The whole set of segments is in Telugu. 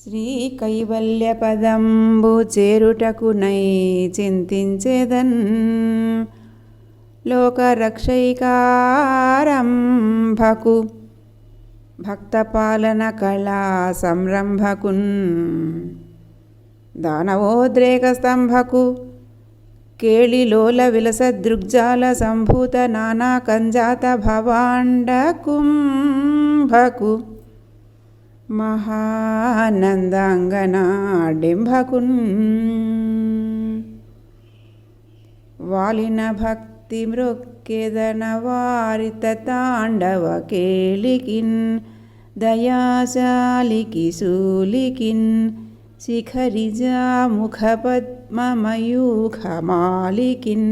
శ్రీ కైవల్యపదంబు చేరుటకునై చింతించెదన్ లోకరక్షైకారంభకు భక్తపాలన కళా సంరంభకున్ దానవోద్రేక స్తంభకు కేళిలోల విలస దృగ్జాల సంభూత నానా కంజాత భవాండ కుంభకు మహానందాంగనాడింభకున్ వాలిన భక్తి మృక్కెదన వారిత తాండవ కేళికిన్ దయాశాలికి శూలికిన్ శిఖరిజా ముఖ పద్మమయూఖమాలికిన్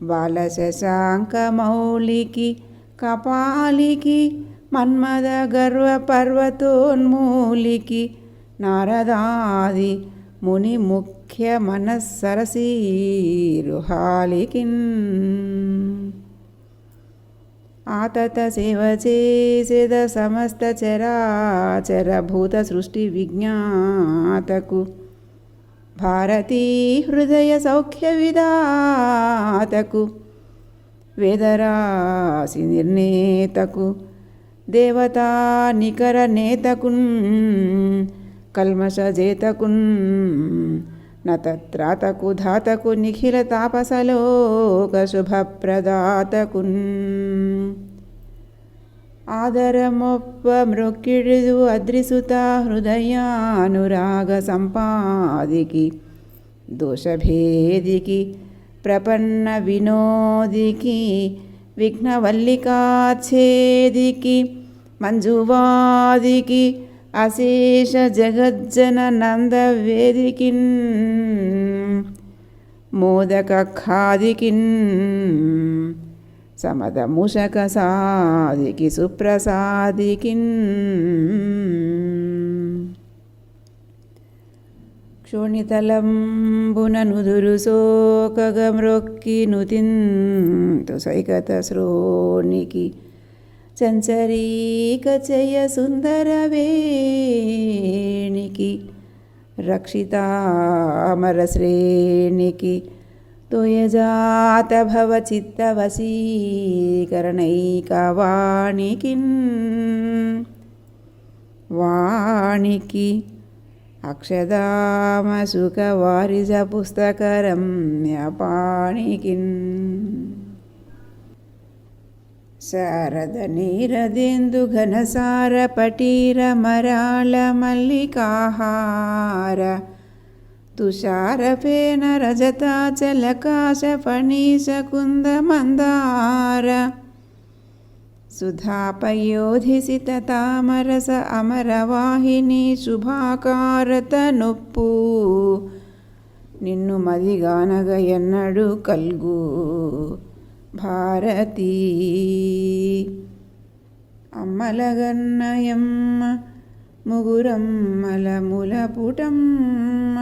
బాలశశాంకమౌలికి కపాలికి మన్మద గర్వ పర్వతోన్మూలికి నారదాది ముని ముఖ్య మనస్సరసీరుహాలికిన్ ఆతత సేవ చేసేద సమస్త చరాచర భూత సృష్టి విజ్ఞాతకు భారతీ హృదయ సౌఖ్య విధాతకు వేదరాశి నిర్ణేతకు దేవతా నికర నేతకున్ కల్మషజేతకున్ నతత్రాతకు ధాతకు నిఖిల తాపసలోక శుభప్రదాతకున్ ఆదరమొప్ప మృక్కిడిదు అద్రిసుత హృదయానురాగ సంపాదికి దోషభేదికి ప్రపన్న వినోదికి విఘ్నవల్లికాఛేదికి మంజువాదికి అశేష జగజ్జన నందవేదికిన్ మోదక ఖాదికిన్ సమద మూషక సాదికి సుప్రసాదికిన్ క్షోణితలంబున నుదురు సోకగమ్రొక్కి నుతింతు సైకత శ్రోణికి చంచరీక చయ సుందర వేణికి రక్షితామర శ్రేణికి తోయజాత భవ చిత్త వశీకరణైక వాణికిన్ వాణికి అక్షదామ సుఖ వారిజ పుస్తకరమ్య పాణికిన్ శారద నీరదేందు ఘనసార పటీర మరాళ మల్లికాహార తుషారఫేన రజతాచలకాశ ఫణీశ కుంద మందార సుధాపయోధిసిత తామరస అమరవాహిని శుభాకారత నొప్పు నిన్ను మదిగానగ ఎన్నడు కల్గు భారతీ అమ్మలగన్నయమ్మ ముగురమ్మల ములపుటమ్మ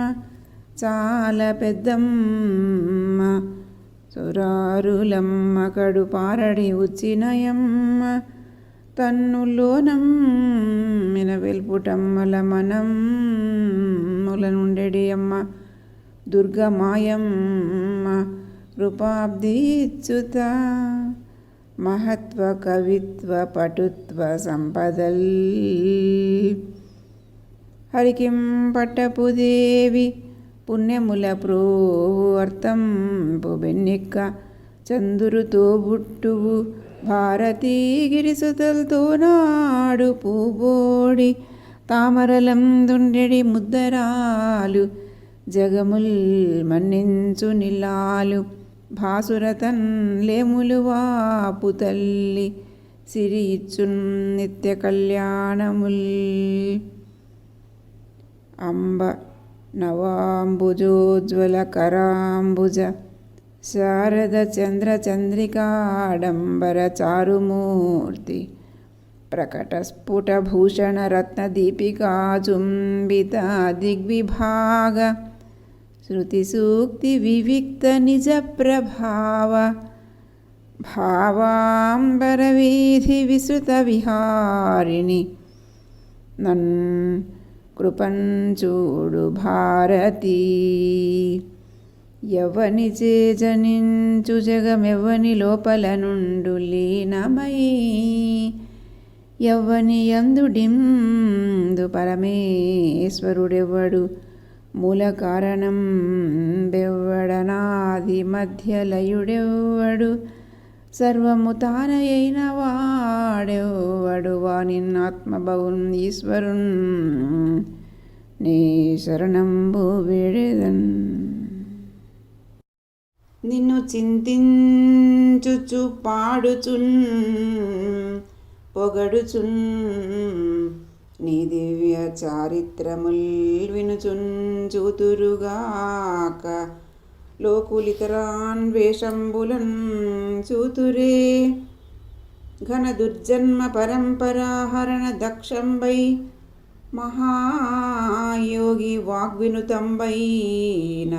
చాలా పెద్దమ్మ సురారులమ్మ కడు పారడి ఉచ్చినయమ్మ తన్నులోనమ్మిన వెల్పుటమ్మల మనమ్ముల నుండెడి అమ్మ దుర్గమాయమ్మ కృపాబ్దీచ్యుత మహత్వ కవిత్వ పటుత్వ సంపదల్ హరికిం పట్టపుదేవి పుణ్యముల ప్రోవర్తంపు బెన్నెక్క చందురుతో బుట్టువు భారతీ గిరిసుతల్తో నాడు పూబోడి తామరలందుండెడి ముద్దరాలు జగముల్ మన్నించు నిల్లాలు భాసురతన్ లేములు వాపు తల్లి సిరి ఇచ్చున్ నిత్య కళ్యాణముల్ అంబ నవాంబుజోజ్వల కరాంబుజ శారద చంద్ర చంద్రికాడంబర చారుమూర్తి ప్రకట స్ఫుట భూషణ రత్న దీపికా చుంబిత దిగ్విభాగ శృతి సూక్తి వివిక్త నిజ ప్రభావ భావాంబరవీధి విస్తృత విహారిణి కృపంచూడు భారతీ. ఎవ్వని చే జనించు జగమెవ్వని లోపల నుండు లీనమై, ఎవ్వని యందుడిందు పరమేశ్వరుడెవ్వడు, మూల కారణం బెవ్వడనాది మధ్యలయుడెవ్వడు, సర్వము తానయైన వాడెవ్వడు, వానిన్నాత్మభవున్ ఈశ్వరున్ నీ శరణంబు వేడెదన్. నిన్ను చింతించుచు పాడుచున్ పొగడుచున్, నీ దివ్య చారిత్రముల్ వినుచున్ చూతురుగాక, లోకులితరాన్వేషంబులన్ చూతురే. ఘన దుర్జన్మ పరంపరాహరణ దక్షంబై, మహాయోగి వాగ్వినుతంబైన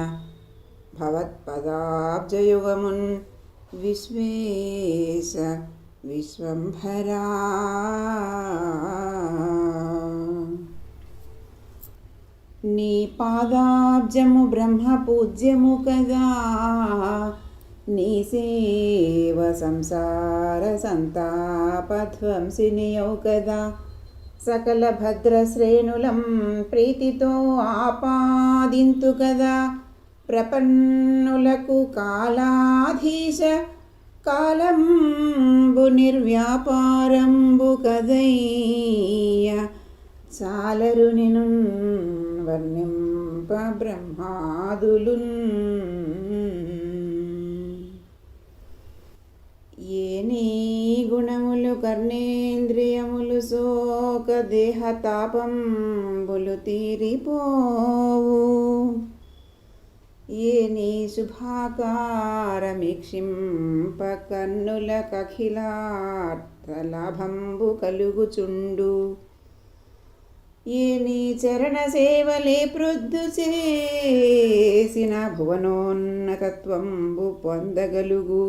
భవత్పదాబ్జయుగమున్ విశ్వేశ విశ్వంభరా. నీ పాదాబ్జము బ్రహ్మ పూజ్యము కదా, నీ సేవ సంసార సంతాపధ్వంసినియౌ కదా, సకల భద్రశ్రేణులం ప్రీతితో ఆపాదింతు కదా, ప్రపన్నులకు కాలాధీశ కాలంబు నిర్వ్యాపారంబు కదయ్య, చాలరు నిను వర్ణింప బ్రహ్మాదులున్. ఏ నీ గుణములు కర్ణేంద్రియములు శోక దేహతాపంబులు తీరిపోవు, ఏ నీ శుభాకారమీక్షింప కన్నుల కఖిలార్థలాభంబు కలుగుచుండు, ఏ నీ చరణ సేవలే ప్రొద్దు చేసిన భువనోన్నతత్వంబు పొందగలుగు,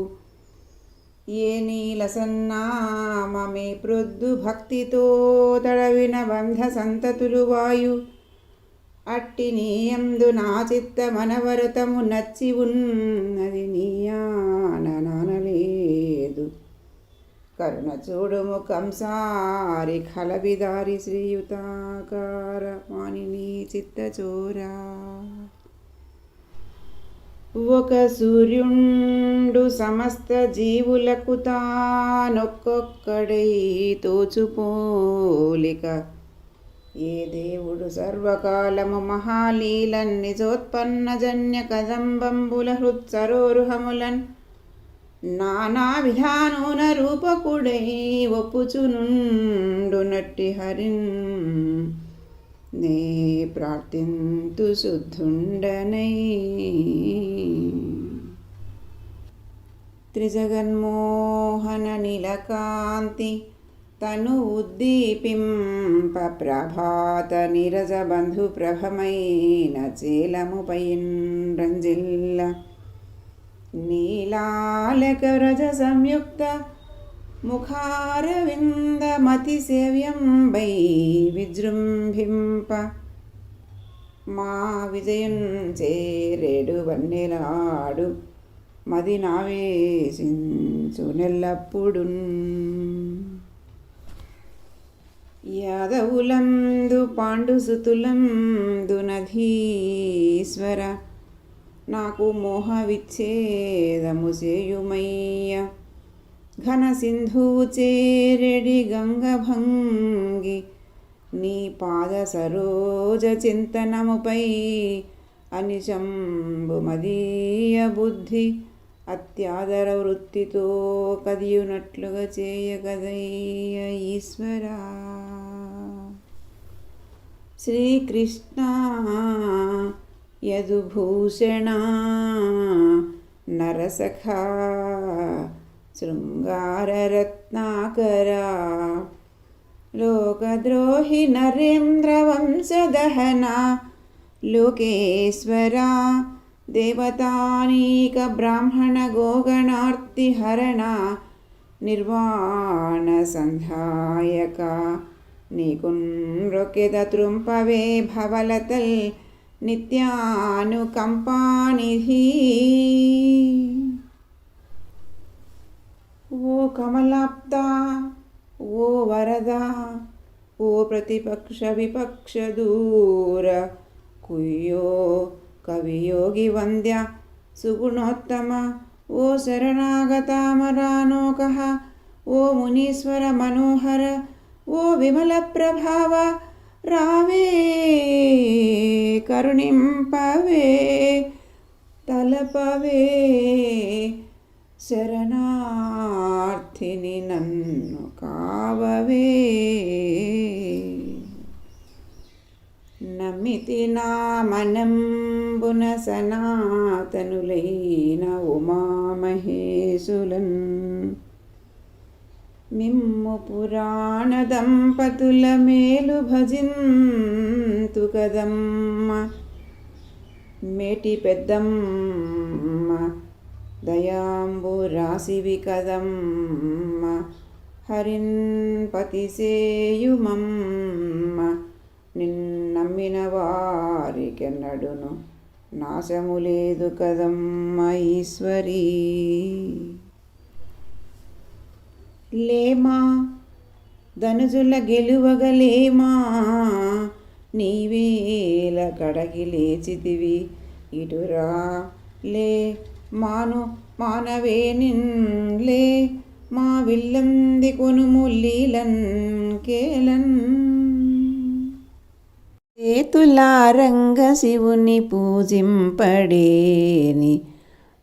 ఏ నీలసన్నామమే ప్రొద్దు భక్తితో తడవిన బంధ సంతతులు వాయు, అట్టి నీయందు నా చిత్త మనవరతము నచ్చి ఉన్నది నీయానలేదు, కరుణ చూడుము కంసారి ఖలబిదారి శ్రీయుతాకార మానిని చిత్తచోరా. ఒక సూర్యుండు సమస్త జీవులకు తానొక్కొక్కడై తోచుపోలిక, ఏ దేవుడు సర్వకాలము మహాలీలన్ నిజోత్పన్న జన్య కదంబంబుల హృత్సరోరుహములన్ నానా విధానూన రూపకుడై ఒప్పుచునుండు నట్టి హరిన్ నే ప్రార్థింతు శుద్ధుండనై. త్రిజగన్మోహన నీలకాంతి తను ఉద్దీపింప ప్రభాత నిరజ బంధు ప్రభమైన చేలముపైన్ రంజిల్ల, నీలాలక రజ సంయుక్త ముఖారవింద మతి సేవ్యంబై విజృంభింప, మా విజయం చేరేడు వన్నెలాడు మది నావేశించు నెల్లప్పుడున్. యాదవులందు పాండుసుతులందు నధీశ్వర, నాకు మోహ విచ్ఛేదము చేయుమయ్య, ఘన సింధువు చేరెడి గంగభంగి, నీ పాద సరోజ చింతనముపై అనిశంబు మదీయ బుద్ధి, అత్యాదర వృత్తితో కదియునట్లుగా చేయగదయ్య ఈశ్వరా. శ్రీకృష్ణ యదుభూషణ నరసఖా శృంగారరత్నాకరా, లోకద్రోహి నరేంద్ర వంశదహన లోకేశ్వరా, దేవతానీక బ్రాహ్మణ గోగణార్తిహరణ నిర్వాణ సంధాయక, నీకున్రొకెద త్రుంపవే భవలతల్ నిత్యానుకంపానిధి. ఓ కమలాప్త, ఓ వరద, ఓ ప్రతిపక్ష విపక్ష దూర కుయ్యో కవియోగి వంద్య సుగుణోత్తమ, ఓ శరణాగతామరానోక, ఓ మునీశ్వర మనోహర, ఓ విమల ప్రభావ, రావే కరుణింపవే తలపవే శరణార్థిని నన్ను కావవే. నమ్మితి నా మనంబున సనాతనులైన ఉమామహేశులన్, మిమ్ము పురాణ దంపతుల మేలు భజింతు కదమ్మ. మేటి పెద్దమ్మ దయాంబు రాశివి కదమ్మ, హరిన్ పతిసేయుమమ్మ. నిన్నమ్మిన వారికెన్నడును నాశము లేదు కదమ్మ ఈశ్వరీ. లేమా ధనుజుల గెలువగలేమా, నీవేల కడగి లేచితివి ఇటురా. లే మాను మానవే నిన్లే, మా విల్లంది కొనుము లీలన్ కేలన్. చేతులారంగ శివుని పూజింపడేని,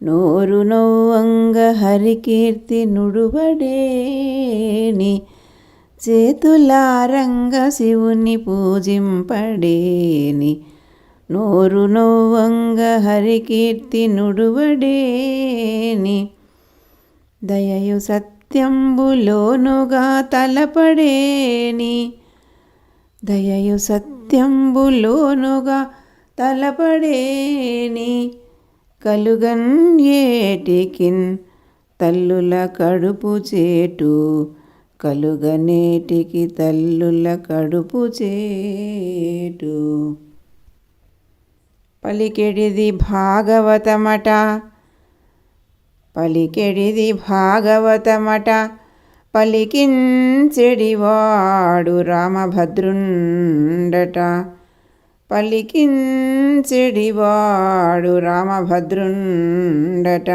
నోరు నవ్వంగ హరికీర్తి నుడువడేని. చేతులారంగ శివుని పూజింపడేని, నోరు నవ్వంగ హరికీర్తి నుడువడేని. దయయు సత్యంబులోనుగా తలపడేని, దయయు సత్యంబులోనుగా తలపడేని. కలుగన్ ఏటికిన్ తల్లుల కడుపు చేటు, కలుగనేటికి తల్లుల కడుపు చేటు. పలికెడిది భాగవతమట, పలికెడిది భాగవతమట, పలికించెడివాడు రామభద్రుండట. పలికించెడివాడు రామభద్రుండట.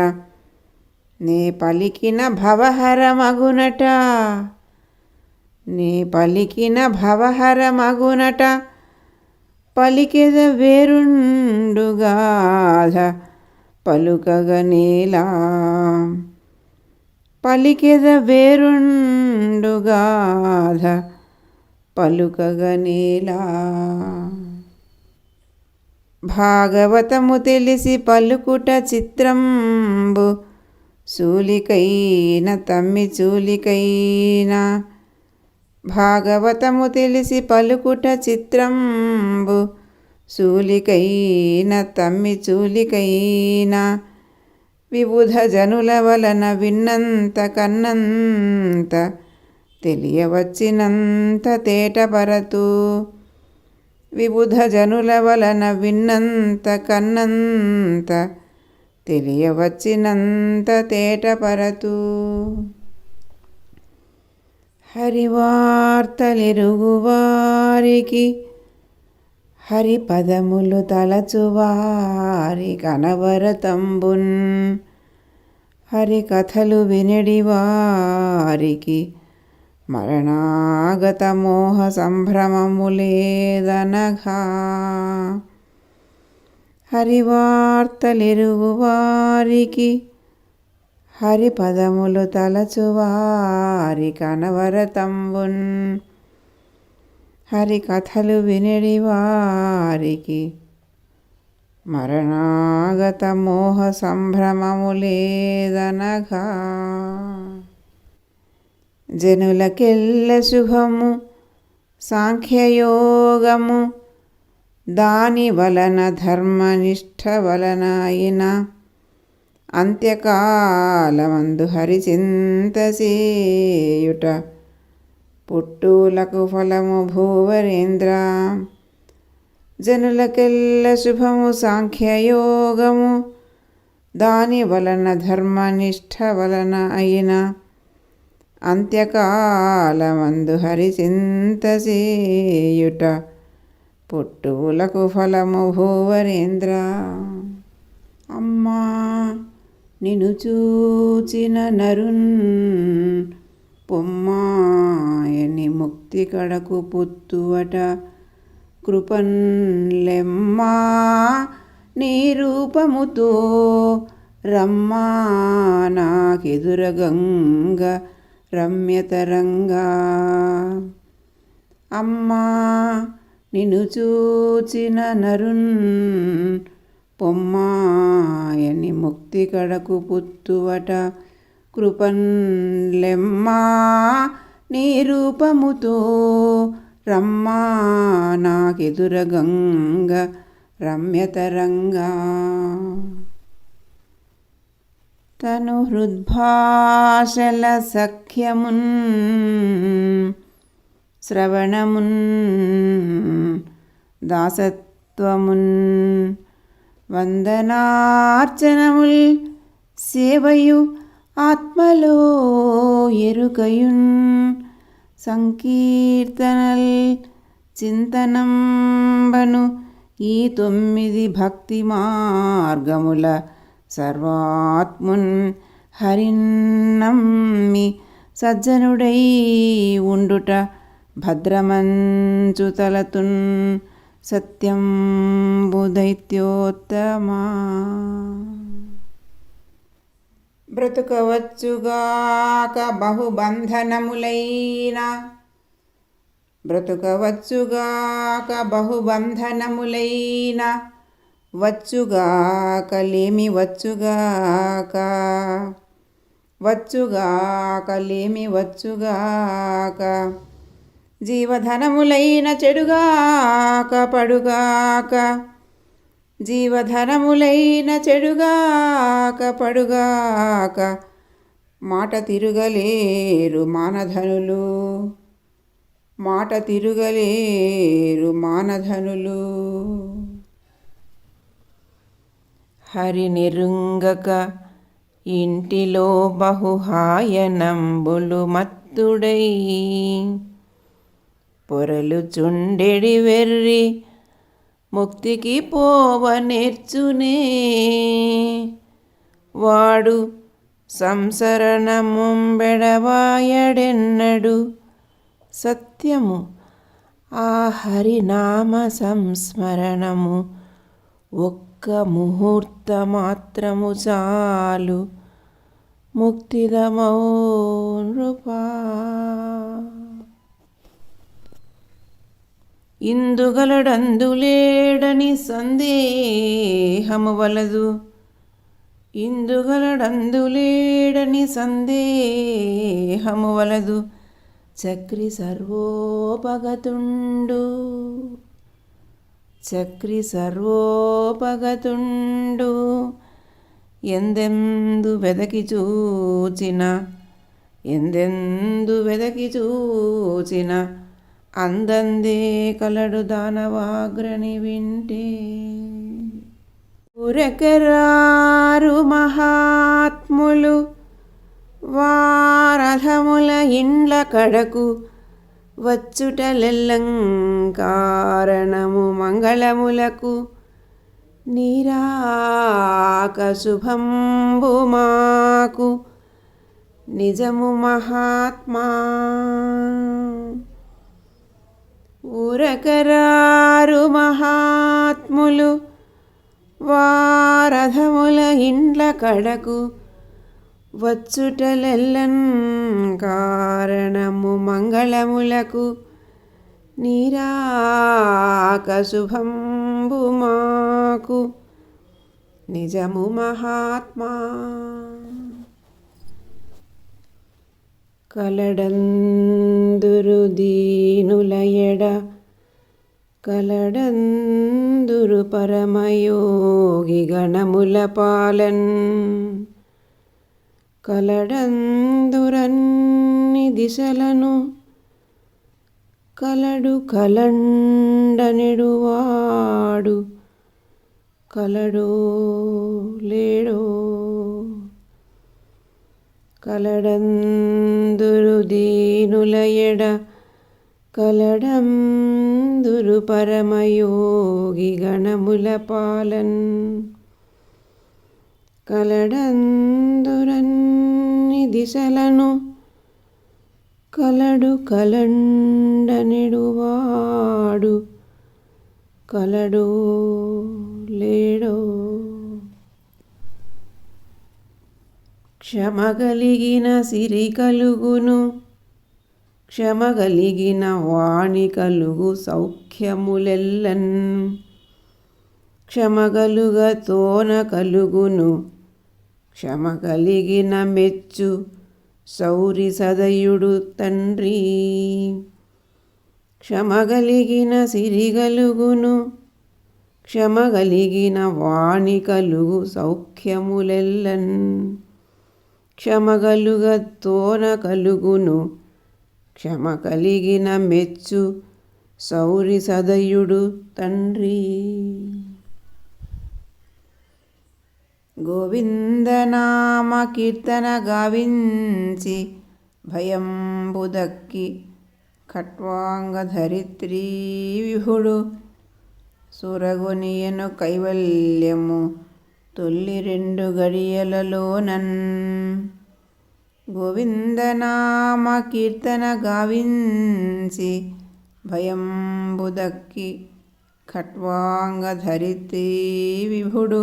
నే పలికిన భవహరమగునట, నే పలికిన భవహరమగునట. పలికెద వేరుండుగాధ పలుకగనేలా, పలికెద వేరుండుగాధ పలుకగనేలా. భాగవతము తెలిసి పలుకుట చిత్రంబు, శూలికైన తమ్మి చూలికైన. భాగవతము తెలిసి పలుకుట చిత్రంబు, శూలికైన తమ్మి చూలికైన. విబుధ జనుల వలన విన్నంత కన్నంత, తెలియవచ్చినంత తేటపరతు. విబుధ జనుల వలన విన్నంత కన్నంత, తెలియవచ్చినంత తేటపరతు. హరివార్తలెరుగువారికి, హరిపదములు తలచువారి కనవరతంబున్. హరికథలు వినడివారికి, మరణాగత మోహ సంభ్రమములేదనఘా. హరివార్తలెరుగువారికి, హరిపదములు తలచువారి కనవరతంబున్. హరికథలు వినడివారికి, మరణాగత మోహ సంభ్రమములేదనఘా. జనులకెల్ల శుభము సాంఖ్యయోగము, దాని వలన ధర్మనిష్ట వలన అయిన. అంత్యకాలమందు హరిచింత చేయుట, పుట్టులకు ఫలము భూవరేంద్ర. జనులకెల్ల శుభము సాంఖ్యయోగము, దాని వలన ధర్మనిష్ట వలన అయిన అంత్యకాలమందు హరిచింత చేయుట పుట్టులకు ఫలము భూవరేంద్ర. అమ్మా నిన్ను చూచిన నరున్ పొమ్మాయని ముక్తి కడకు పుత్తువట కృపన్లెమ్మా నీ రూపముతో రమ్మా నాకెదురగంగ రమ్యతరంగా. అమ్మా నిన్ను చూచిన నరున్ పొమ్మాయని ముక్తి కడకు పుత్తువట కృపన్లెమ్మా నీ రూపముతో రమ్మా నాకెదురగంగ రమ్యతరంగా. తను హృద్భాషల సఖ్యమున్ శ్రవణమున్ దాసత్వమున్ వందనార్చనముల్ సేవయు ఆత్మలో ఎరుకయున్ సంకీర్తనల్ చింతనంబను ఈ 9 భక్తి మార్గముల సర్వాత్మున్ హరిన్నమ్మి సజ్జనుడై ఉండుట భద్రమంచు తలతున్ సత్యంబు దైత్యోత్తమా. బ్రతుకవచ్చుగాక బహుబంధనములైన వచ్చుగాకలేమి వచ్చుగాక జీవధనములైన చెడుగాక పడుగాక మాట తిరుగలేరు మానధనులు. హరినిరుంగక ఇంటిలో బహుహాయనంబులు మత్తుడై పొరలు చుండెడి వెర్రి ముక్తికి పోవనేర్చునే వాడు సంసరణముంబెడవాయడెన్నడు సత్యము ఆ హరినామ సంస్మరణము ఒక్క ముహూర్తమాత్రము చాలు ముక్తిదమౌ నృపా. ఇందుగలడందులేడని సందేహము వలదు చక్రి సర్వోపగతుండు ఎందెందు వెదకి చూచిన అందందే కలడు దానవాగ్రని వింటే. ఊరకెరారు మహాత్ములు వారథముల ఇండ్ల కడకు వచ్చుటలెల్లంకారణము మంగళములకు నీరాక శుభంబు మాకు నిజము మహాత్మా. ఊరకరారు మహాత్ములు వారథముల ఇండ్ల కడకు వచ్చుటలెల్లన్ కారణము మంగళములకు నీరాక శుభంబు మాకు నిజము మహాత్మా. కలడందురు దీనులయడ కలడందురు పరమయోగి గణముల పాలన్ కలడందురన్ని దిశలను కలడు కలండనెడువాడు కలడో లేడో కలడందురు దీనుల ఎడ కలడందురు పరమయోగి గణముల పాలన్ కలడందురన్ని దిశలను కలడు కలండనెడువాడు కలడో లేడో క్షమగలిగిన సిరి కలుగును క్షమగలిగిన వాణి కలుగు సౌఖ్యములెల్లన్ క్షమగలుగ తోన కలుగును క్షమగలిగిన మెచ్చు సౌరి సదయుడు తండ్రి క్షమగలిగిన సిరిగలుగును క్షమగలిగిన వాణి కలుగు సౌఖ్యములెల్లన్ క్షమగలుగ తోన కలుగును క్షమగలిగిన మెచ్చు సౌరి సదయుడు తండ్రి గోవిందనామ కీర్తన గావించి భయంబుదక్కి ఖట్వాంగధరిత్రీ విభుడు సురగొనియను కైవల్యము తొల్లి 2 గడియలలోనన్ గోవిందనామ కీర్తన గావించి భయంబుదక్కి ఖట్వాంగధరిత్రీ విభుడు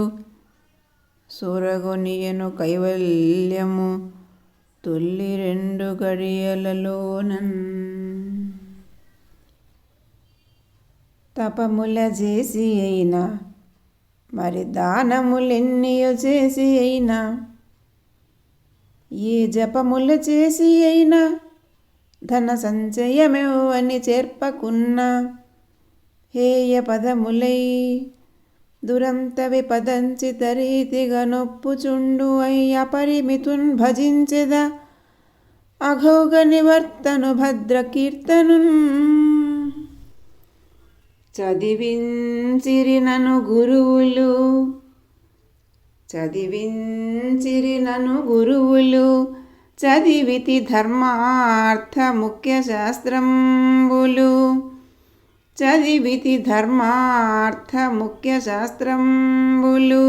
సురగొనియను కైవల్యము తొల్లి 2 గడియలలోనన్ తపముల చేసి అయినా మరి దానములెన్నియో చేసి అయినా ఏ జపముల చేసి అయినా ధన సంచయమెవని చేర్పకున్నా హేయ పదములై దురంత విపదంచిత రీతిగా నొప్పుచుండు అయ్య పరిమితున్ భజించెద అఘోగ నివర్తను భద్ర కీర్తనున్ చదివించిరి నను గురువులు చదివితి ధర్మార్థ ముఖ్య శాస్త్రంబులు చదివితి ధర్మార్థ ముఖ్య శాస్త్రంబులు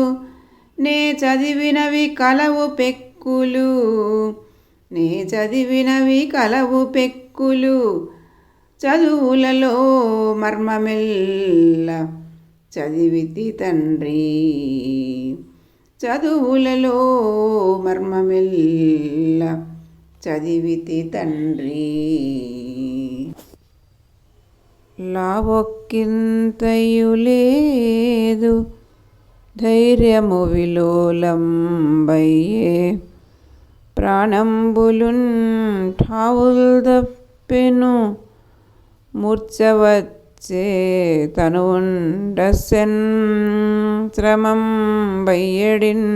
నే చదివినవి కలవు పెక్కులు చదువులలో మర్మమెల్ల చదివితి తండ్రి చదువులలో మర్మమెల్ల చదివితి తండ్రి లావొక్కింతయు లేదు ధైర్యము విలోలంబయ్యే ప్రాణంబులున్ ఠావుల్ దప్పెను మూర్ఛవచ్చే తనుండసెన్ శ్రమం బయ్యడిన్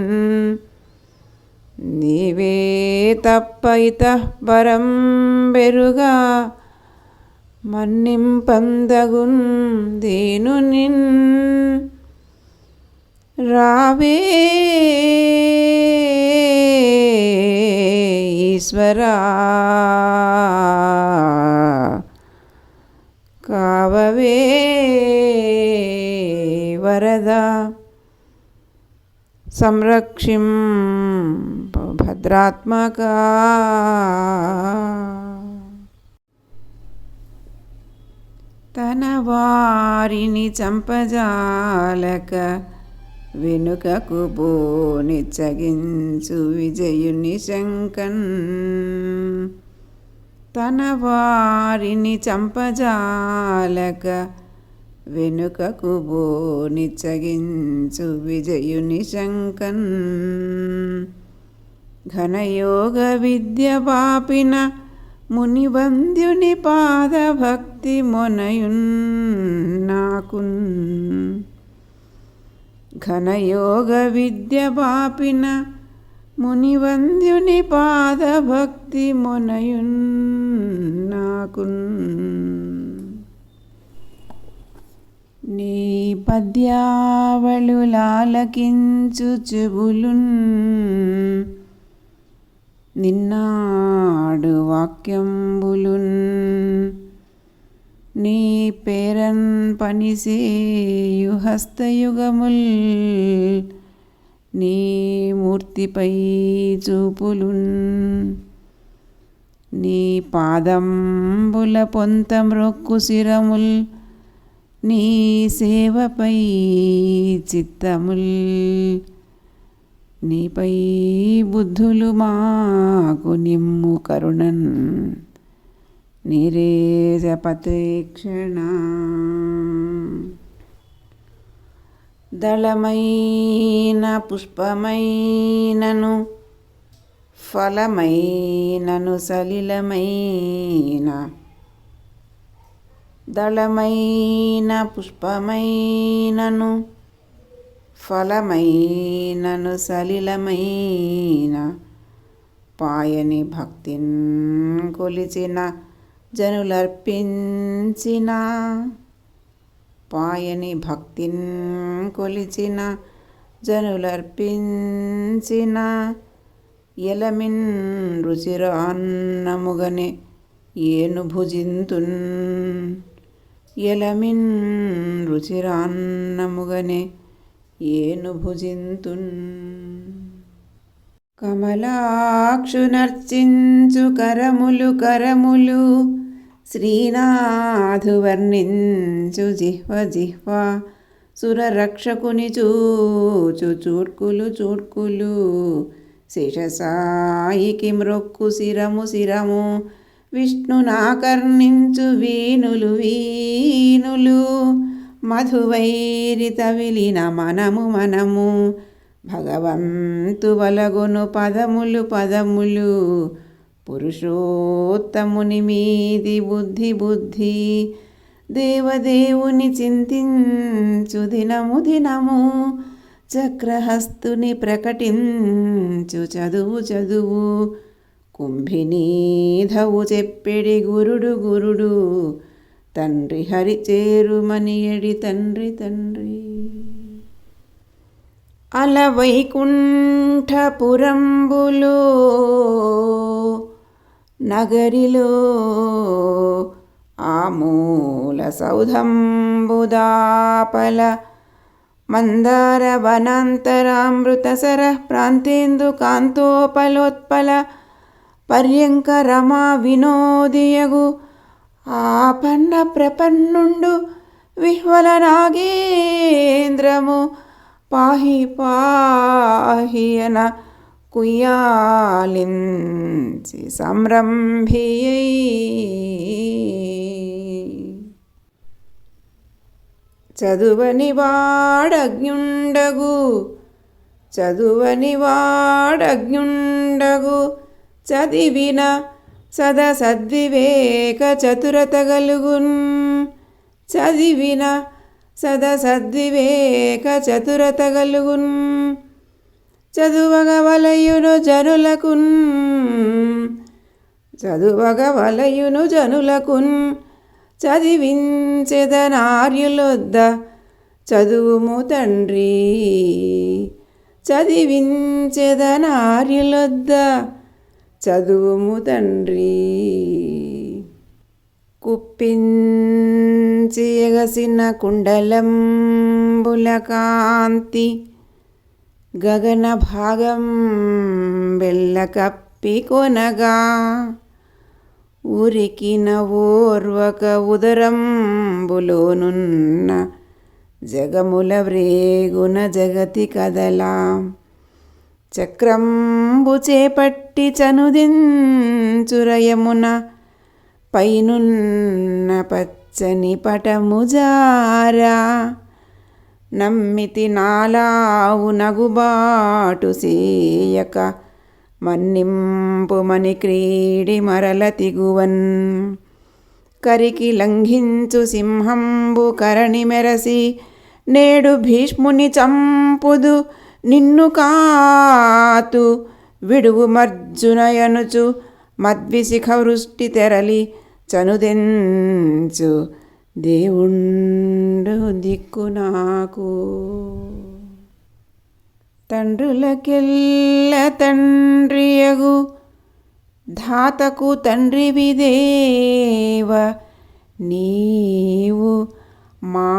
నీవే తప్ప ఇతః పరం బెరుగా మన్నింపందగున్ దీనునిన్ రావే ఈశ్వరా కావవే వరదా సంరక్షిం భద్రాత్మకా తన వారిని చంపజాలక వెనుకకు బోనిచ్చగించు విజయుని శంకన్ తన వారిని చంపజాలక వెనుకకు బోనిచ్చగించు విజయుని శంకన్ ఘనయోగ విద్య పాపిన మునివంద్యుని పాదభక్తి మొనయున్ నాకున్ ఘనయోగ విద్య పాపిన మునివంద్యుని పాదభక్తి మొనయున్ నాకున్ నీ పద్యావళులాలకించు చెవులున్ నిన్నాడు వాక్యంబులున్ నీ పేరన్ పనిసేయు హస్తయుగముల్ నీ మూర్తిపై చూపులున్ నీ పాదంబుల పొంత మ్రొక్కు శిరముల్ నీ సేవపై చిత్తముల్ నీపై బుద్ధులు మాకు నిమ్ము కరుణన్ నీరేజపతేక్షణ దళమైన పుష్పమైనను ఫలమైనను సలిలమైన దళమైన పుష్పమైనను ఫలమైనను సలిలమైన పాయని భక్తిన్ కొలిచిన జనులర్పించిన పాయని భక్తిన్ కొలిచిన జనులర్పించిన ఎలమిన్ రుచిరాన్నముగనే ఏను భుజింతున్ ఎలమిన్ రుచిరాన్నముగనే ఏను భుజింతున్ కమలాక్షునర్చించు కరములు కరములు శ్రీనాథు వర్ణించు జిహ్వ జిహ్వ సురరక్షకుని చూచు చూడ్కులు చూడ్కులు శేషసాయికి మ్రొక్కు శిరము శిరము విష్ణునాకర్ణించు వీణులు వీణులు మధువైరి తవిలిన మనము మనము భగవంతు వలగొను పదములు పదములు పురుషోత్తముని మీది బుద్ధి బుద్ధి దేవదేవుని చింతించు దినము దినము చక్రహస్తుని ప్రకటించు చదువు చదువు కుంభినీధవు చెప్పెడి గురుడు గురుడు తండ్రి హరి చేరుమనియడి తండ్రి తండ్రి అలవైకుంఠపురంబులో నగరిలో ఆమూల సౌధంబుదాపల మందార వనాంతరామృతసర ప్రాంతేందు కాంతోపలోత్పల పర్యంక రమా వినోదియగు ఆపన్న ప్రపన్నుండు విహ్వల నాగేంద్రము పాహి పాహియన కుయ్యాలించి సంరంభియై చదువని వాడజ్ఞుండగు చదువని వాడజ్ఞుండగు చదివిన సదసద్వివేక చతురత గలుగున్ చదివిన సదసద్వివేక చతురత గలుగున్ చదువగ వలయును జనులకున్ చదువగ వలయును జనులకున్ చదివించెదనార్యులొద్ద చదువుము తండ్రి చదివించెదనార్యులొద్ద చదువుము తండ్రి కుప్పించి ఎగసిన కుండలంబుల కాంతి గగన భాగం బెల్ల కప్పి కొనగా ఊరికిన ఓర్వక ఉదరంబులోనున్న జగముల వ్రేగున జగతి కదలా చక్రంబు చేపట్టి చనుదించురయమున పైనున్న పచ్చని పటముజారా నమ్మితి నాలావు నగుబాటు సేయక మన్నింపు మని క్రీడి మరల తిగువన్ కరికి లంఘించు సింహంబు కరణి మెరసి నేడు భీష్ముని చంపుదు నిన్ను కాతు విడువు మర్జునయనుచు మద్విశిఖ వృష్టి తెరలి చనుదెంచు దేవుండు దిక్కు నాకు. తండ్రులకెల్ల తండ్రియగు ధాతకు తండ్రివి దేవ, నీవు మా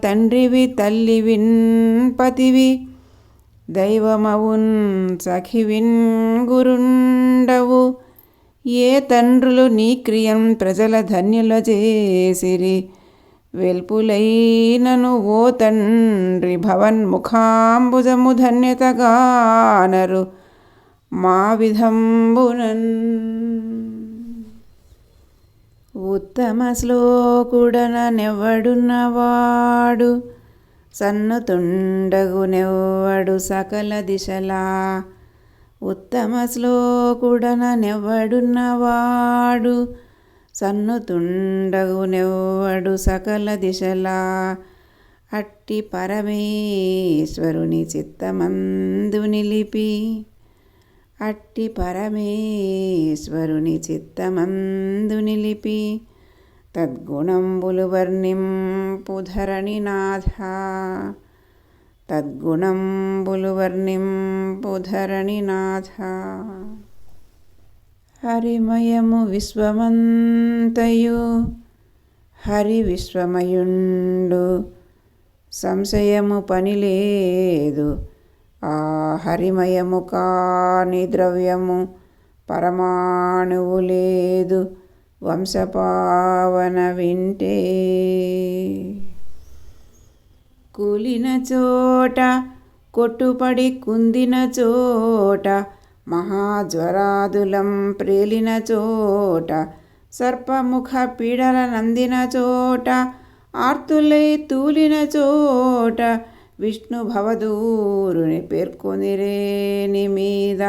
తండ్రివి తల్లివిన్ పతివి, దైవమవున్ సఖివిన్ గురుండవు. ఏ తండ్రులు నీ క్రియం ప్రజల ధన్యుల చేసిరి, వెల్పులైనను ఓ తండ్రి భవన్ముఖాంబుజము ధన్యతగానరు మా విధంబునన్. ఉత్తమ శ్లోకుడనెవ్వడున్నవాడు, సన్నుతుండగునెవ్వడు సకల దిశలా. ఉత్తమ శ్లోకుడనెవ్వడున్నవాడు, సన్నుతుండగునెవ్వడు సకల దిశలా. అట్టి పరమేశ్వరుని చిత్తమందు నిలిపి, అట్టి పరమేశ్వరుని చిత్తమందు నిలిపి, తద్గుణంబులు వర్ణింపు ధరణినాథ, తద్గుణంబులు వర్ణింపు ధరణినాథ. హరిమయము విశ్వమంతయు, హరి విశ్వమయుండు, సంశయము పనిలేదు. ఆ హరిమయము కాని ద్రవ్యము పరమాణువు లేదు, వంశపావన వింటే. కూలిన చోట కొట్టుపడి కుందిన చోట, మహాజ్వరాదులం ప్రేలిన చోట, సర్పముఖ పీడల నందిన చోట, ఆర్తులై తూలిన చోట, విష్ణు భవదూరుని పేర్కొనిరేని మీద,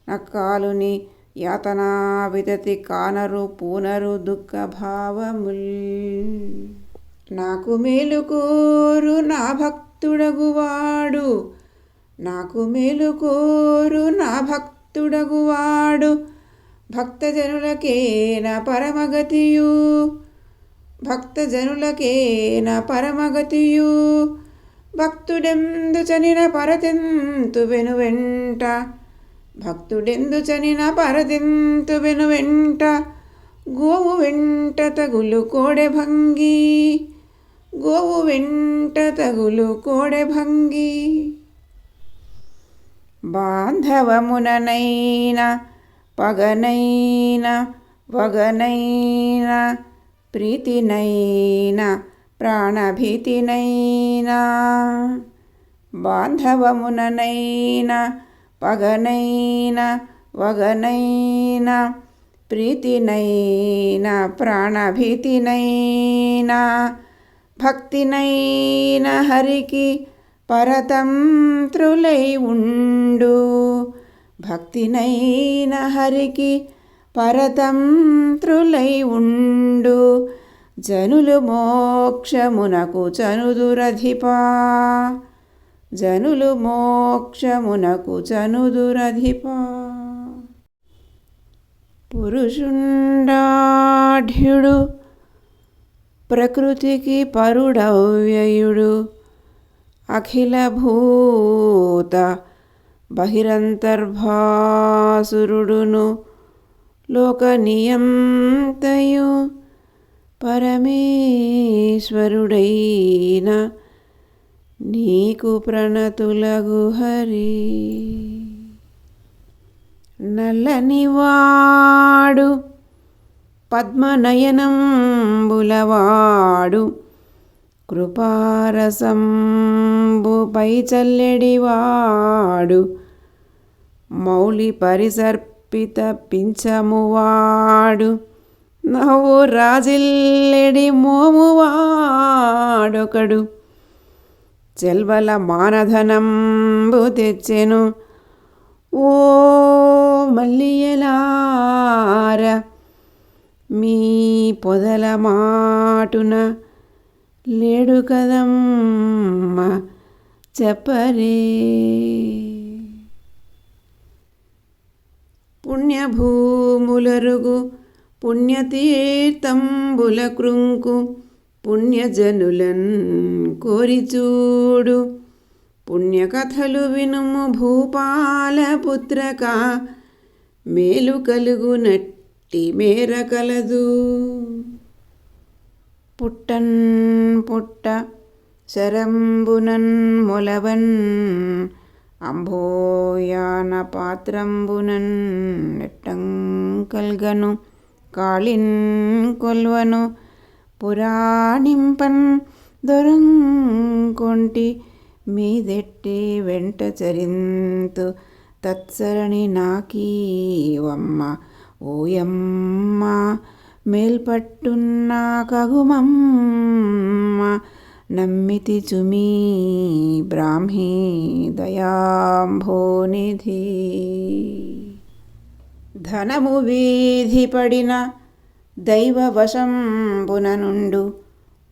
నక్కాలుని యాతనా విదతి కానరు పూనరు దుఃఖ భావముల్. నాకు మేలు కోరు నా భక్తుడగువాడు, నాకు మేలు కోరు నా భక్తుడగువాడు, భక్తజనులకేన పరమగతియు, భక్తజనులకేన పరమగతియు. భక్తుడెందు చనిన పరతెంతు వెనువెంట, భక్తుడెందు చనిన పరతెంతు వెనువెంట, గోవు వెంట తగులు కోడె భంగి, గోవు వెంట తగులు కోడె భంగి. బాంధవముననైన పగనైన వగనైన, ప్రీతినైన ప్రాణభీతినైనా. బాంధవముననైన పగనైన వగనైన, ప్రీతినైన ప్రాణభీతినైనా. భక్తినైన హరికి పరతంత్రులై ఉండు, భక్తినైన హరికి పరతంత్రులై ఉండు. జనులు మోక్షమునకు చనుదురధిపా, జనులు మోక్షమునకు చనుదురధిపా. పురుషుండాఢ్యుడు ప్రకృతికి పరుడవ్యయుడు, అఖిల భూత బహిరంతర్భాసురుడును, లోకనియంతయు పరమేశ్వరుడైన నీకు ప్రణతులగు హరి. నల్లనివాడు పద్మనయనంబులవాడు, కృపారసంబుపై చల్లెడివాడు, మౌలి పరిసర్పిత పింఛమువాడు, నవ్వు రాజిల్లెడి మోమువాడొకడు. చెల్వల మానధనంబు తెచ్చెను ఓ మల్లియలార, మీ పొదల మాటున లేడు కదమ్మ చెప్పరే. పుణ్యభూములరుగు పుణ్యతీర్థంబుల కృంకు, పుణ్యజనులన్ కోరిచూడు పుణ్యకథలు వినుము భూపాలపుత్రక మేలు కలుగునట్టి మేర కలదు. పుట్టన్ పుట్ట శరంబునన్ మొలవన్ అంభోయాన పాత్రంబునన్ నెట్టంకల్గను కాళిన్ కొల్వను పురాణింపన్ దొరంకొంటి మీదెట్టి వెంట చరింతు తత్సరణి నాకీవమ్మ ఓయమ్మ మేల్పట్టున్నా కగుమమ్మ నమ్మితి చుమీ బ్రాహ్మీ దయాంభోనిధి. ధనము వీధి పడిన దైవవశంబున నుండు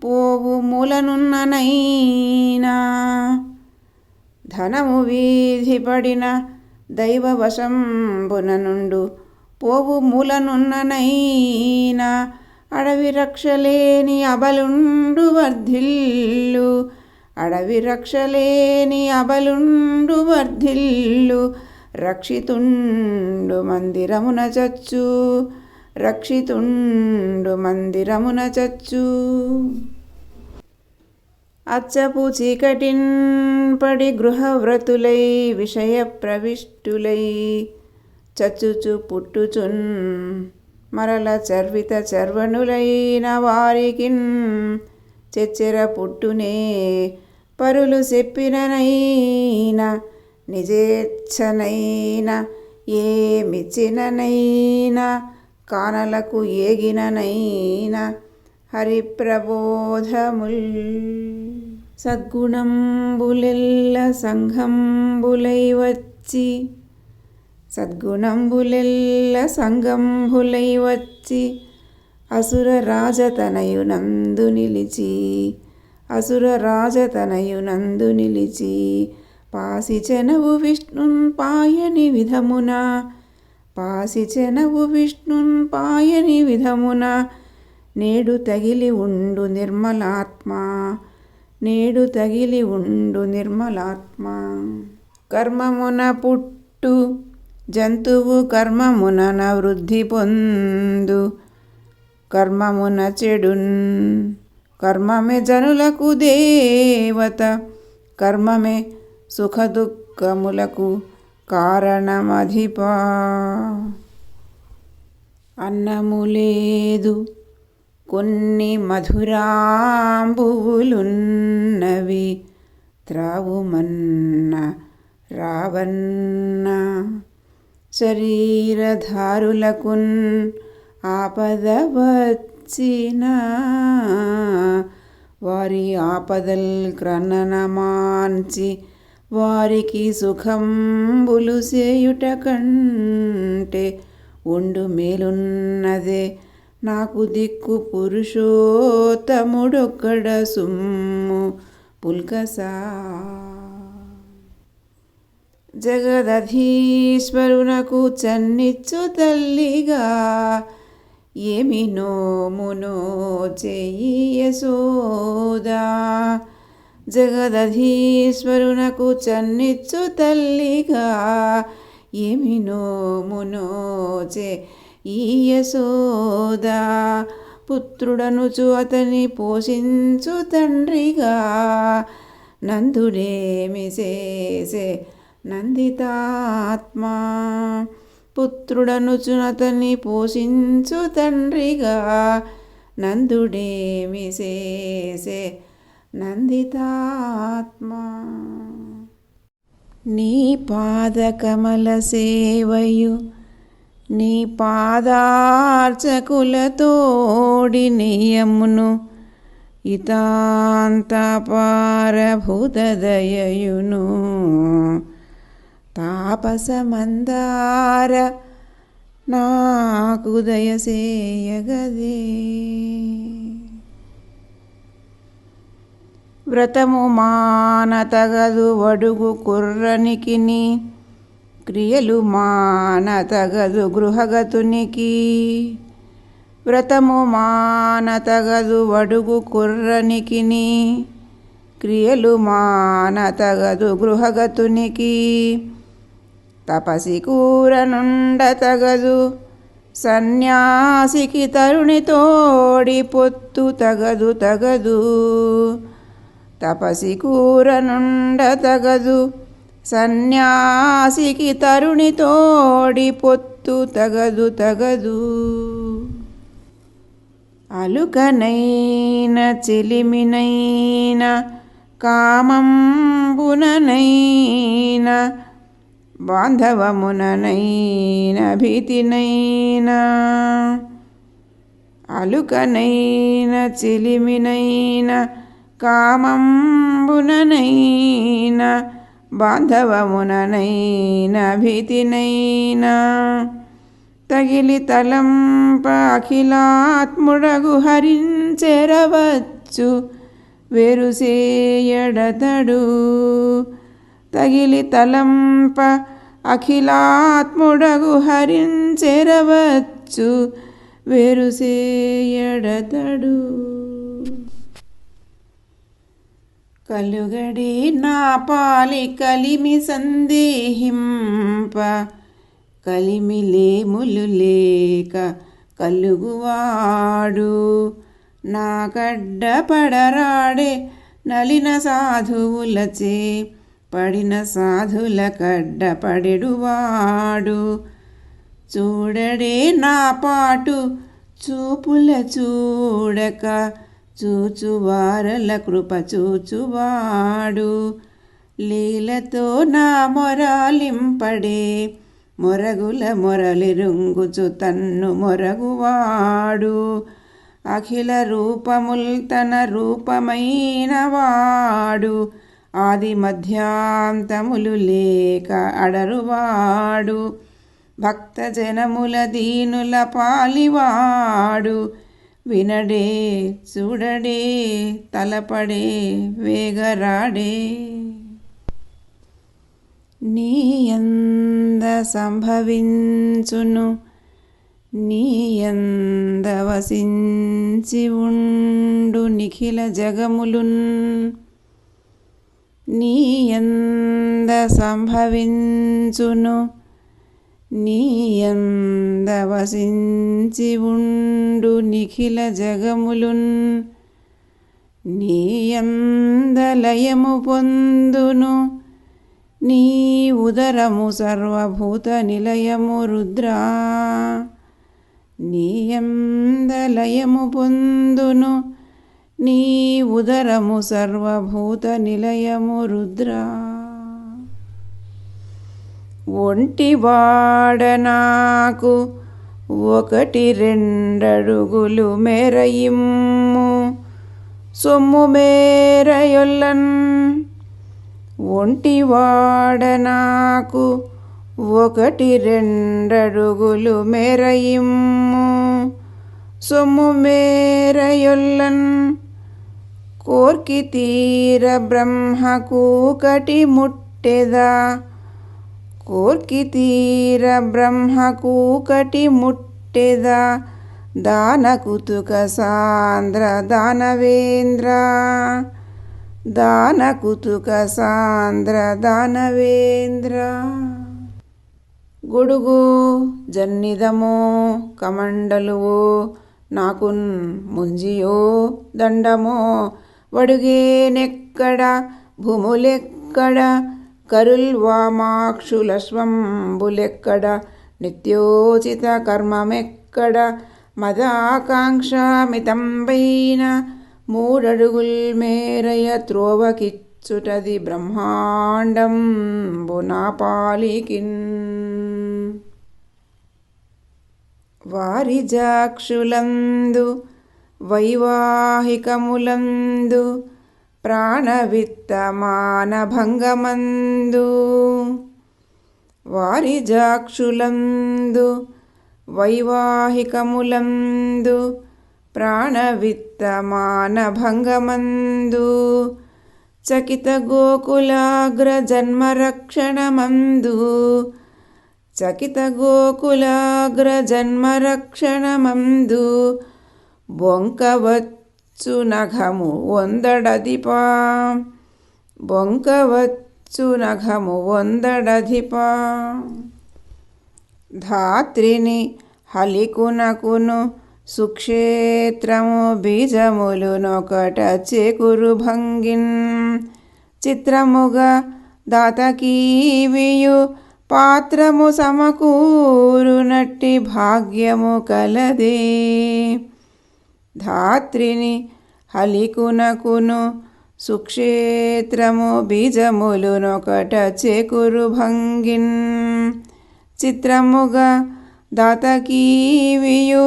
పోవు మూలనున్ననైనా ధనము వీధి పడిన దైవవశంబున నుండు పోవు మూలనున్ననైనా అడవి రక్షలేని అబలుండు వర్ధిల్లు అడవి రక్షలేని అబలుండు వర్ధిల్లు రక్షితుండు మందిరమున చచ్చు రక్షితుండు మందిరమున చచ్చు. అచ్చపు చీకటిన్ పడి గృహవ్రతులై విషయ ప్రవిష్టులై చచ్చుచు పుట్టుచున్ మరల చర్విత చర్వణులైన వారికిన్ చెచ్చెర పుట్టునే పరులు చెప్పిననైనా నిజేచ్ఛనైనా ఏమిచ్చిననైనా కానలకు ఏగిననైనా హరిప్రబోధముల్. సద్గుణంబులెల్ల సంఘంబులై వచ్చి సద్గుణంబులెల్ల సంగంబులై వచ్చి అసుర రాజతనయునందు నిలిచి అసుర రాజతనయునందు నిలిచి పాసిచెనవు విష్ణున్ పాయని విధమున పాసిచెనవు విష్ణున్ పాయని విధమున నేడు తగిలి ఉండు నిర్మలాత్మ నేడు తగిలి ఉండు నిర్మలాత్మ. కర్మమున పుట్టు జంతువు కర్మమున వృద్ధి పొందు కర్మమున చెడున్ కర్మమే జనులకు దేవత కర్మమే సుఖ దుఃఖములకు కారణమధిపా. అన్నము లేదు కొన్ని మధురాంబువులున్నవి త్రావుమన్న రావన్న శరీరధారులకున్ ఆపద వచ్చిన వారి ఆపదల్ క్రననమాంచి వారికి సుఖంబులు చేయుట కంటే ఉండు మేలున్నదే నాకు దిక్కు పురుషోత్తముడొక్కడ సుమ్ము పుల్కసా. జగదధీశ్వరునకు చన్నిచ్చు తల్లిగా ఏమి నోమునో చెయ్యి యశోదా జగదధీశ్వరునకు చన్నిచ్చు తల్లిగా ఏమి నోమునో చెయ్యి యశోదా పుత్రుడనుచు అతని పోషించు తండ్రిగా నందుడేమి చేసే నందితాత్మా పుత్రుడనుచు అతన్ని పోషించు తండ్రిగా నందుడేమి చేసే నందితాత్మా. నీ పాదకమల సేవయు నీ పాదార్చకులతోడి నియమును ఇతాంతపారభూతదయయును తాపసమందార నాకు దయసేయగదే. వ్రతము మానతగదు వడుగు కుర్రనికిని క్రియలు మానతగదు గృహగతునికి వ్రతము మానతగదు వడుగు కుర్రనికిని క్రియలు మానతగదు గృహగతునికి తపసి కూరనుండతగదు సన్యాసికి తరుణి తోడి పొత్తు తగదు తపసి కూరనుండతగదు సన్యాసికి తరుణి తోడి పొత్తు తగదు అలుకనైన చెలిమినైన కామంబుననైన బాంధవముననైన భీతినైన అలుకనైన చెలిమినైన కామంబుననైన బాంధవముననైన భీతినైన తగిలి తలంప అఖిలాత్ముడగు హరించెరవచ్చు వేరుసేయడతడు తగిలి తలంప అఖిలాత్ముడగు హరించెరవచ్చు వేరుసేయడతడు కలుగడి నా పాలి కలిమి సందేహింప కలిమిలేములు లేక కలుగువాడు నా కడ్డపడరాడే నలిన సాధువులచే పడిన సాధుల కడ్డపడెడువాడు చూడడే నా పాటు చూపుల చూడక చూచువారల కృప చూచువాడు లీలతో నా మొరాలింపడే మొరగుల మొరలిరుంగుచు తన్ను మొరగువాడు అఖిల రూపముల్ తన రూపమైన వాడు ఆది మధ్యాంతములు లేక అడరువాడు భక్తజనముల దీనుల పాలివాడు వినడే చూడడే తలపడే వేగరాడే నీయంద సంభవించును నీయంద వసించి ఉండు నిఖిల జగములున్ నీయంద సంభవించును నీయంద వసించి ఉండు నిఖిల జగములున్ నీయంద లయము పొందును నీ ఉదరము సర్వభూత నిలయము రుద్రా నీయంద లయము పొందును నీ ఉదరము సర్వభూత నిలయము రుద్రా ఒంటివాడ నాకు 1-2 అడుగులు మేరయిమ్ము సొమ్ము మేరయొల్లన్ ఒంటివాడ నాకు 1-2 అడుగులు మేరయిమ్ము సొమ్ము మేరయొల్లన్ కోర్కి తీర బ్రహ్మకూకటి ముట్టెదా కోర్కి తీర బ్రహ్మకూకటి ముట్టెదా దానకుతుక సాంద్ర దానవేంద్ర దానకుతుక సాంద్ర దానవేంద్ర గొడుగు జన్నిదమో కమండలువో నాకున్ ముంజియో దండమో వడుగేనెక్కడ భూములెక్కడ కరుల్వామాక్షులశ్వంబులెక్కడ నిత్యోచిత కర్మమెక్కడ మదాకాంక్షామితంబైన 3 అడుగుల్ మేరయ త్రోవకిచ్చుటది బ్రహ్మాండంబు నా పాలికిన్ వారిజాక్షులందు వైవాహికములందు ప్రాణవిత్తమానభంగమందు వారిజాక్షులందు వైవాహికములందు ప్రాణవిత్తమానభంగమందు చకిత గోకులాగ్ర జన్మరక్షణమందు చకిత గోకులాగ్రజన్మరక్షణమందు బొంకవచ్చు నఘము వందడధిపా బొంకవచ్చు నఘము వందడధిపా ధాత్రిని హలికునకును సుక్షేత్రము బీజములు నొకట చేకురు భంగిన్ చిత్రముగా దాతకీవియు పాత్రము సమకూరునట్టి భాగ్యము కలదే ధాత్రిని హలికునకును సుక్షేత్రము బీజములు నొకట చేకురు భంగిన్ చిత్రముగా దాతకీవియు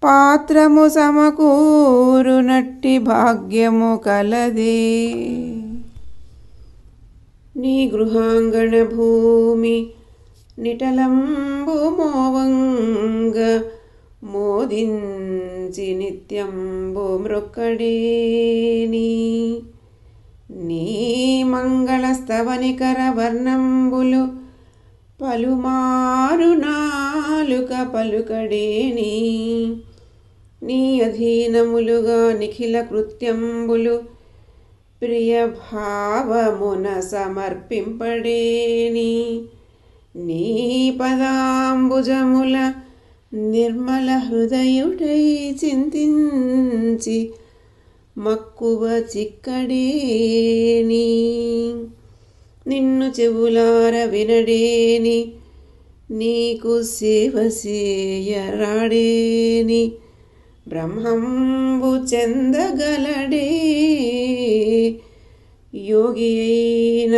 పాత్రము సమకూరునట్టి భాగ్యము కలదే నీ గృహాంగణ భూమి నిటలంబు మోవంగ మోదించి నిత్యంబు మ్రొక్కడేని నీ మంగళస్తవనికర వర్ణంబులు పలుమారు నాలుక పలుకడేని నీ అధీనములుగా నిఖిల కృత్యంబులు ప్రియ భావమున సమర్పింపడేని నీ పదాంబుజముల నిర్మల హృదయుడై చింతించి మక్కువ చిక్కడేని నిన్ను చెవులార వినడేని నీకు సేవ చేయరాడేని బ్రహ్మంబు చెందగలడే యోగి అయిన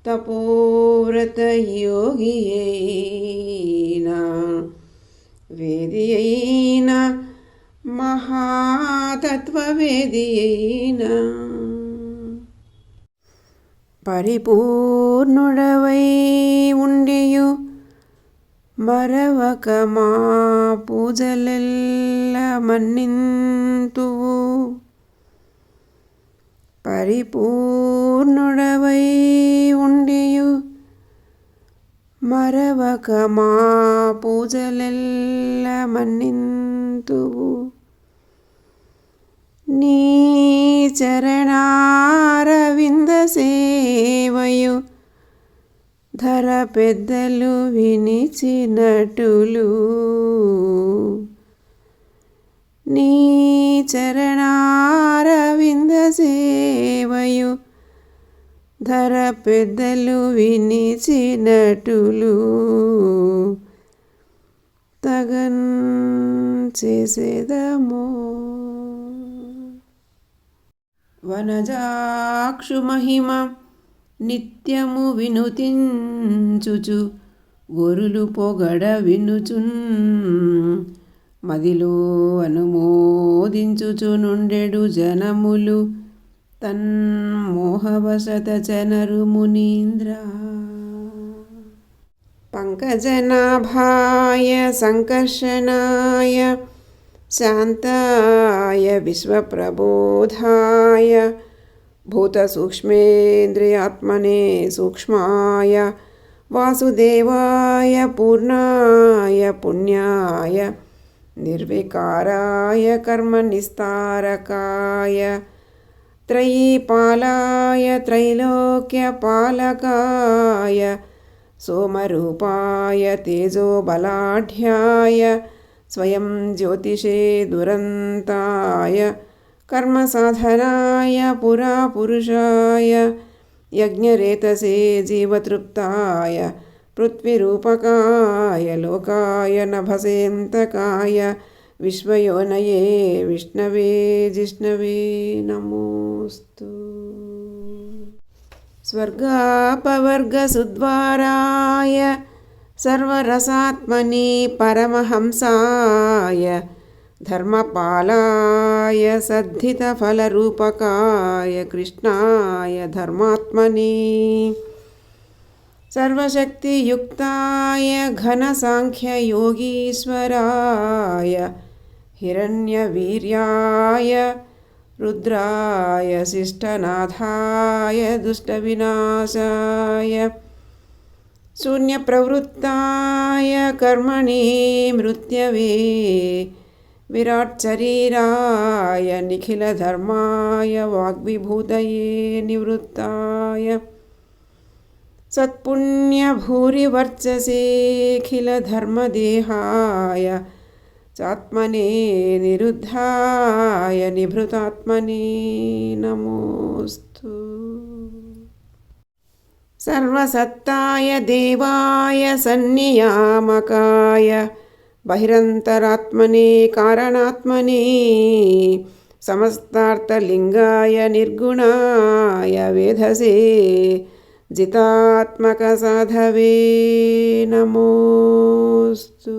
తపోవ్రత యోగి అయిన వేది అయిన మహాతత్వవేది అయిన పరిపూర్ణుడవై ఉండియు మరవక మా పూజలెల్ల మన్నింతువు పరిపూర్ణుడవై ఉండియు మరవక మా పూజలెల్ల మన్నింతువు నీ చరణారవింద సేవయు ధర పెద్దలు వినిచినటులు నీ చరణారవింద సేవయు ధర పెద్దలు వినిచినటులు తగన్ చేసేదమో వనజాక్షు మహిమ నిత్యము వినుతించుచు గొరులు పొగడ వినుచున్ మదిలో అనుమోదించుచు నుండెడు జనములు తన్మోహవశత చనరు మునీంద్ర పంకజనాభాయ సంకర్షణాయ శాంతాయ విశ్వప్రబోధాయ భూతసూక్ష్మేంద్రియాత్మనే సూక్ష్మాయ వాసుదేవాయ పూర్ణాయ పుణ్యాయ నిర్వికారాయ కర్మనిస్తారకాయ త్రయీపాలాయ త్రైలోక్యపాలకాయ సోమరూపాయ తేజోబలాఢ్యాయ స్వయం జ్యోతిషే దురంతాయ కర్మసాధనాయ పురాపురుషాయ యజ్ఞరేతసే జీవతృప్తాయ పృథ్వీరూపకాయ లోకాయ నభసేంతకాయ విశ్వయోనయే విష్ణవే జిష్ణవే నమోస్తు స్వర్గాపవర్గసుద్వారాయ సర్వరసాత్మని పరమహంసాయ ధర్మపాలాయ సద్ధితఫలరూపకాయ కృష్ణాయ ధర్మాత్మని సర్వశక్తియుక్తాయ ఘనసాంఖ్యయోగీశ్వరాయ హిరణ్యవీర్యాయ రుద్రాయ శిష్టనాథాయ దుష్టవినాశాయ शून्यप्रवृत्ताय कर्मणि मृत्यवे विराट शरीराय निखिलधर्माय वाग्विभूतये निवृत्ताय सत्पुण्यभूरिवर्चसेऽखिलधर्मदेहाय चात्मने निरुद्धाय निभृतात्मने नमोऽस्तु। सर्वसत्ताय देवाय सन्नियामकाय बहिरन्तरात्मने कारणात्मने समस्तार्थलिङ्गाय निर्गुणाय वेधसे जितात्मकसाधवे नमोऽस्तु।